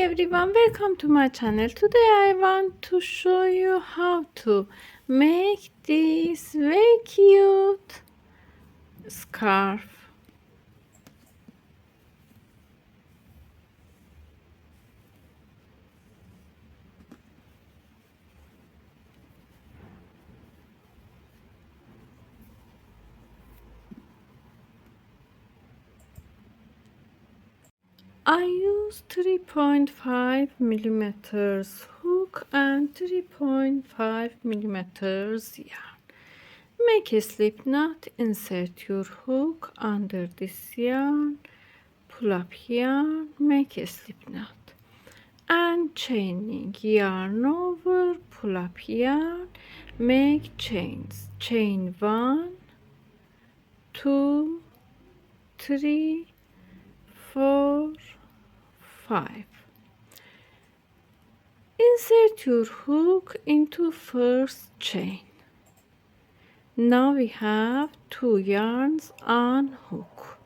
everyone, welcome to my channel. Today I want to show you how to make this very cute scarf. I use 3.5 millimeters hook and 3.5 millimeters yarn. Make a slip knot, insert your hook under this yarn, pull up yarn, make a slip knot, and chaining yarn over, pull up yarn, make chains, chain 1, 2, 3, 4, 5. Insert your hook into first chain. Now we have 2 yarns on hook.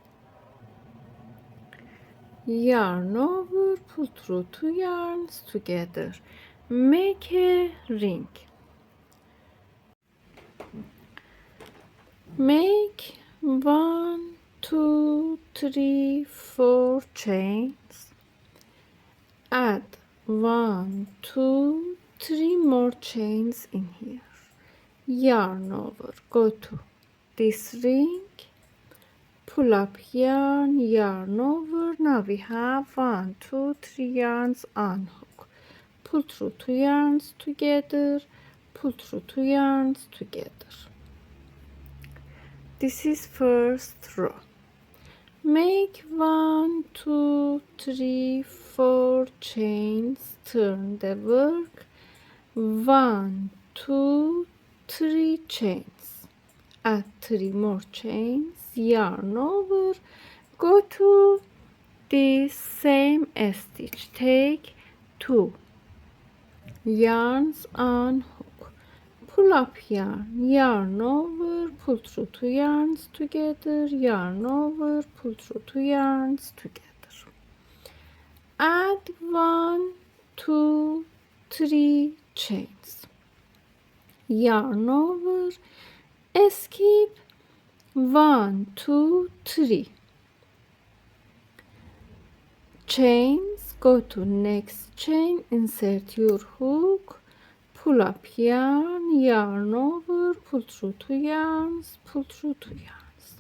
Yarn over, pull through 2 yarns together. Make a ring. Make 1, 2, 3, 4 chains. Add 1, 2, 3 more chains in here. Yarn over, go to this ring, pull up yarn, yarn over. Now we have 1, 2, 3 yarns on hook. Pull through 2 yarns together, pull through 2 yarns together. This is first row. Make 1, 2, 3, 4 chains, turn the work, 1, 2, 3 chains, add 3 more chains, yarn over, go to this same stitch, take 2 yarns on hook, pull up yarn, yarn over, pull through 2 yarns together, yarn over, pull through 2 yarns together. Add 1, 2, 3 chains, yarn over, skip 1, 2, 3 chains, go to next chain, insert your hook, pull up yarn, yarn over, pull through 2 yarns, pull through 2 yarns.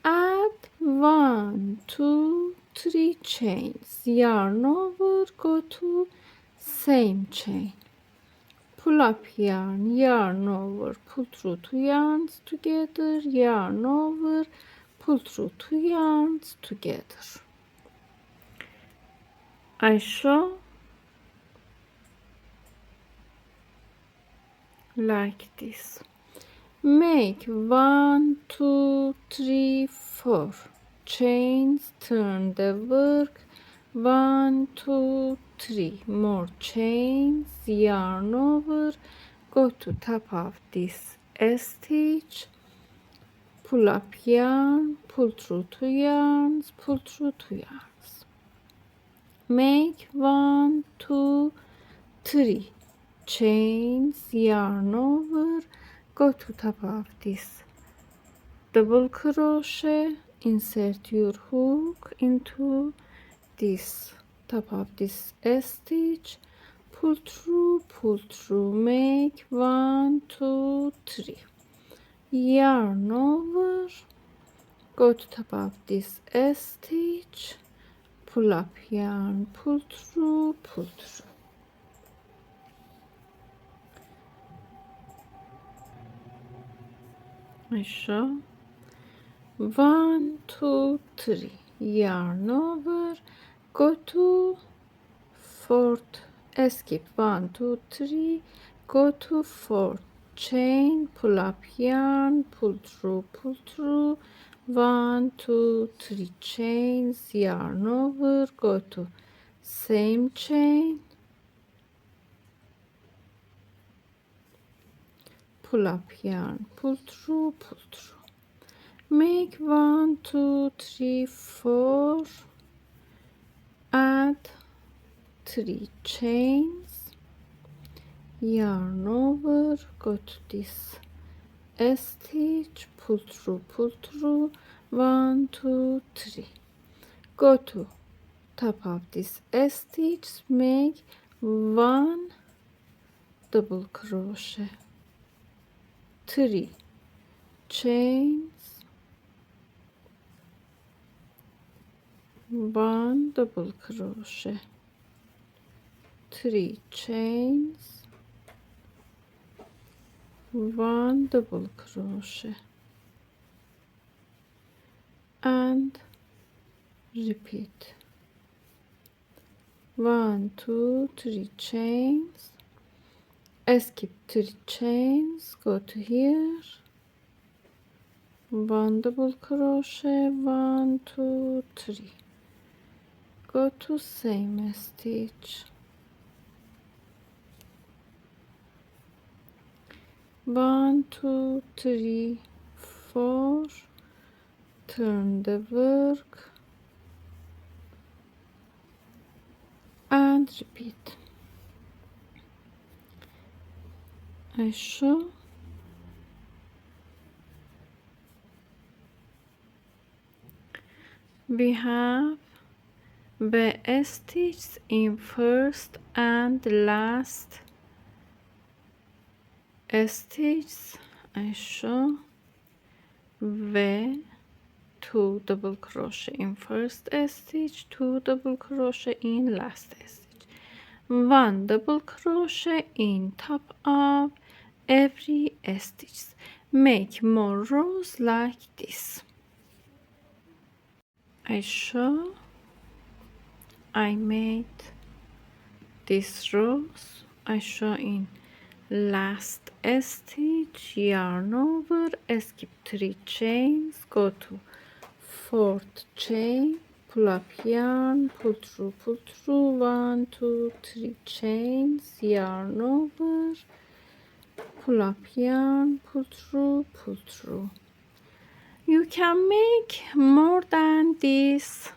Add 1, 2, 3 chains, yarn over, go to same chain, pull up yarn, yarn over, pull through 2 yarns together, yarn over, pull through 2 yarns together. I show like this. Make 1, 2, 3, 4 chains, turn the work, 1, 2, 3 more chains, yarn over, go to top of this stitch, pull up yarn, pull through 2 yarns, pull through 2 yarns. Make 1, 2, 3 chains, yarn over, go to top of this double crochet, insert your hook into this top of this stitch, pull through, make 1, 2, 3, yarn over, go to top of this stitch, pull up yarn, pull through. I show 1, 2, 3 yarn over, go to fourth, skip 1, 2, 3, go to fourth chain, pull up yarn, pull through, 1, 2, 3 chains, yarn over, go to same chain, pull up yarn, pull through, make 1, 2, 3, 4, add 3 chains, yarn over, go to this stitch, pull through, 1 2 3, go to top of this stitch, make 1 double crochet, 3 chains, 1 double crochet, 3 chains, 1 double crochet, and repeat. 1 2 3 chains, skip 3 chains, go to here, 1 double crochet, 1 2 3, go to same stitch, 1 2 3 4, turn the work and repeat. I show we have the stitches in first and last stitch. I show the 2 double crochet in first stitch, 2 double crochet in last stitch, 1 double crochet in top of every stitch. Make more rows like this. I show I made these rows. I show in last stitch, yarn over, skip 3 chains, go to 4th chain, pull up yarn, pull through, 1 2 3 chains, yarn over, pull up yarn, pull through. You can make more than this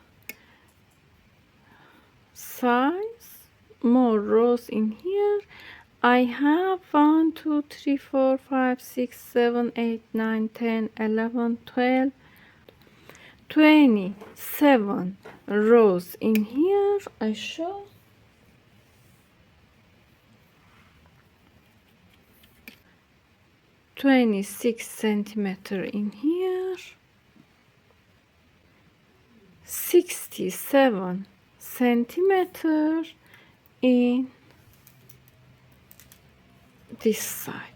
size, more rows in here. I have 1 2 3 4 5 6 7 8 9 10 11 12 27 rows in here. I show 26 centimeter in here, 67 centimeter in this side.